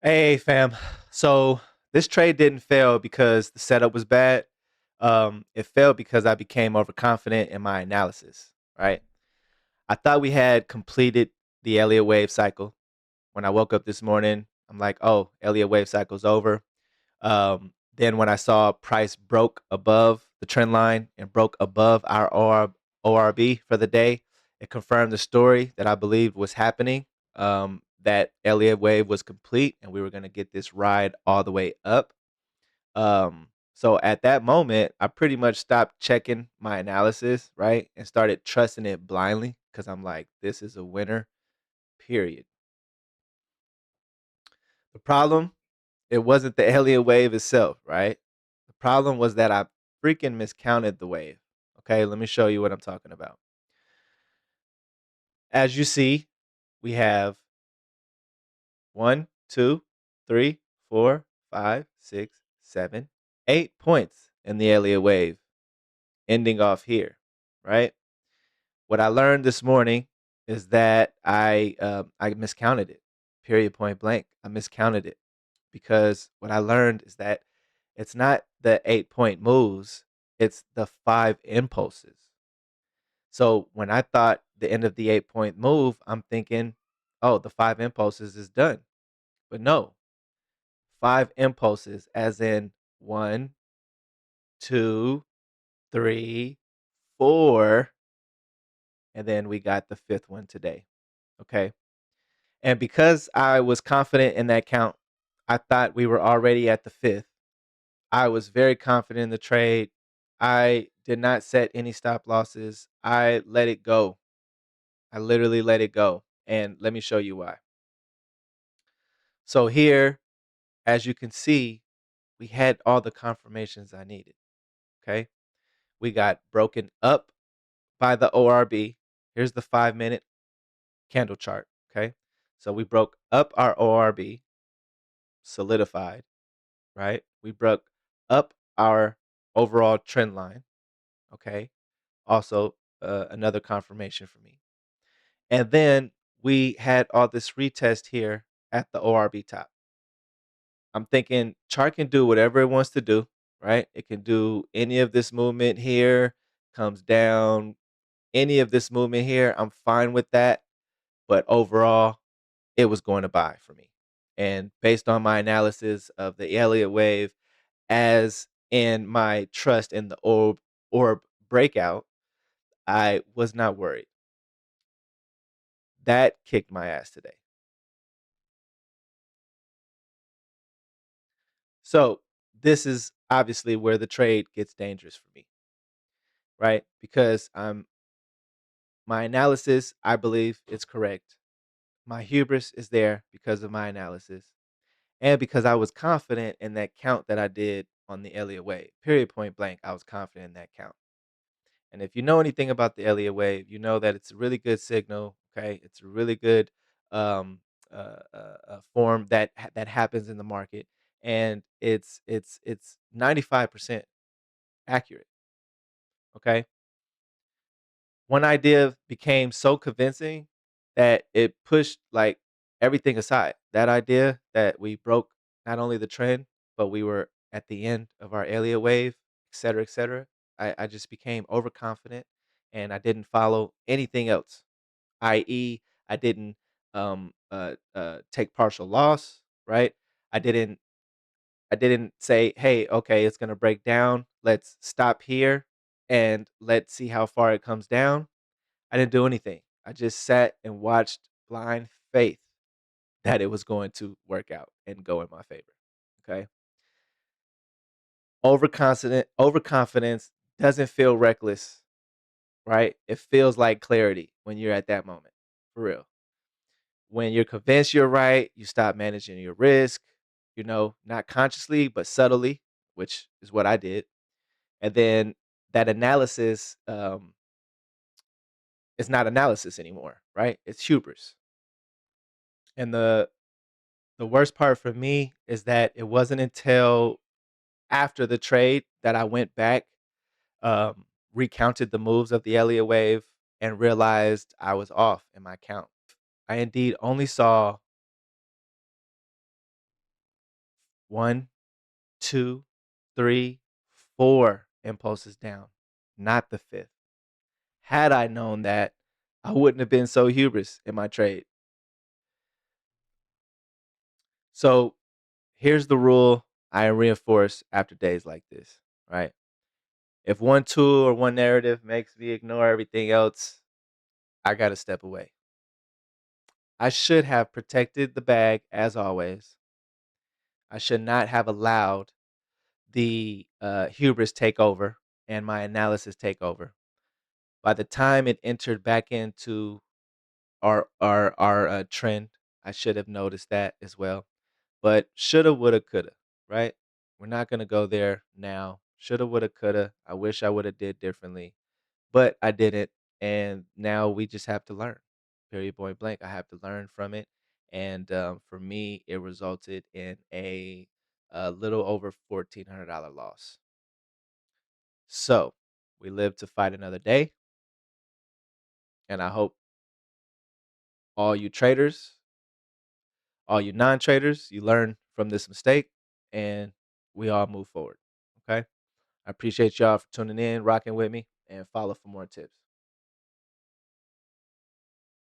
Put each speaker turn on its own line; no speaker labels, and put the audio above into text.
Hey, fam. So this trade didn't fail because the setup was bad. It failed because I became overconfident in my analysis. Right. I thought we had completed the Elliott wave cycle. When I woke up this morning, I'm like, "Oh, Elliott wave cycle's over." Then when I saw price broke above the trend line and broke above our ORB for the day, it confirmed the story that I believed was happening. That Elliott wave was complete, and we were going to get this ride all the way up. So at that moment, I pretty much stopped checking my analysis, right, and started trusting it blindly because I'm like, this is a winner. Period. The problem, it wasn't the Elliott wave itself, right? The problem was that I freaking miscounted the wave. Okay, let me show you what I'm talking about. As you see, we have one, two, three, four, five, six, 7, 8 points in the Elliott wave, ending off here, right? What I learned this morning is that I miscounted it. Period. Point blank. I miscounted it because what I learned is that it's not the 8 point moves; it's the five impulses. So when I thought the end of the 8 point move, I'm thinking, oh, the five impulses is done. But no, five impulses, as in one, two, three, four, and then we got the fifth one today. Okay. And because I was confident in that count, I thought we were already at the fifth. I was very confident in the trade. I did not set any stop losses. I let it go. I literally let it go. And let me show you why. So here, as you can see, we had all the confirmations I needed. Okay. We got broken up by the ORB. Here's the 5 minute candle chart. Okay. So we broke up our ORB, solidified, right? We broke up our overall trend line. Okay. Also, another confirmation for me. And then we had all this retest here at the ORB top. I'm thinking chart can do whatever it wants to do, right? It can do any of this movement here, comes down, any of this movement here. I'm fine with that. But overall, it was going to buy for me. And based on my analysis of the Elliott wave, as in my trust in the orb breakout, I was not worried. That kicked my ass today. So this is obviously where the trade gets dangerous for me, right? Because my analysis, I believe, is correct. My hubris is there because of my analysis and because I was confident in that count that I did on the Elliott wave. Period. Point blank. I was confident in that count. And if you know anything about the Elliott wave, you know that it's a really good signal. Okay, it's a really good um, form that happens in the market, and it's 95% accurate. Okay, one idea became so convincing that it pushed like everything aside. That idea that we broke not only the trend, but we were at the end of our Elliott wave, et cetera, et cetera. I just became overconfident and I didn't follow anything else, i.e., I didn't take partial loss, right? I didn't I didn't say, "Hey, okay, it's gonna break down. Let's stop here and let's see how far it comes down." I didn't do anything. I just sat and watched blind faith that it was going to work out and go in my favor. Okay. Overconfidence doesn't feel reckless, right? It feels like clarity when you're at that moment. For real. When you're convinced you're right, you stop managing your risk, not consciously, but subtly, which is what I did. And then that analysis is not analysis anymore, right? It's hubris. And the worst part for me is that it wasn't until after the trade that I went back, recounted the moves of the Elliott wave, and realized I was off in my count. I indeed only saw One, two, three, four impulses down, not the fifth. Had I known that, I wouldn't have been so hubris in my trade. So here's the rule I reinforce after days like this, right? If one tool or one narrative makes me ignore everything else, I got to step away. I should have protected the bag as always. I should not have allowed the hubris take over and my analysis take over. By the time it entered back into our trend, I should have noticed that as well. But shoulda, woulda, coulda, right? We're not gonna go there now. Shoulda, woulda, coulda. I wish I woulda did differently, but I didn't, and now we just have to learn. Period. Point blank. I have to learn from it, and for me, it resulted in a little over $1,400 loss. So we live to fight another day, and I hope all you traders, all you non-traders, you learn from this mistake, and we all move forward. Okay. I appreciate y'all for tuning in, rocking with me, and follow for more tips.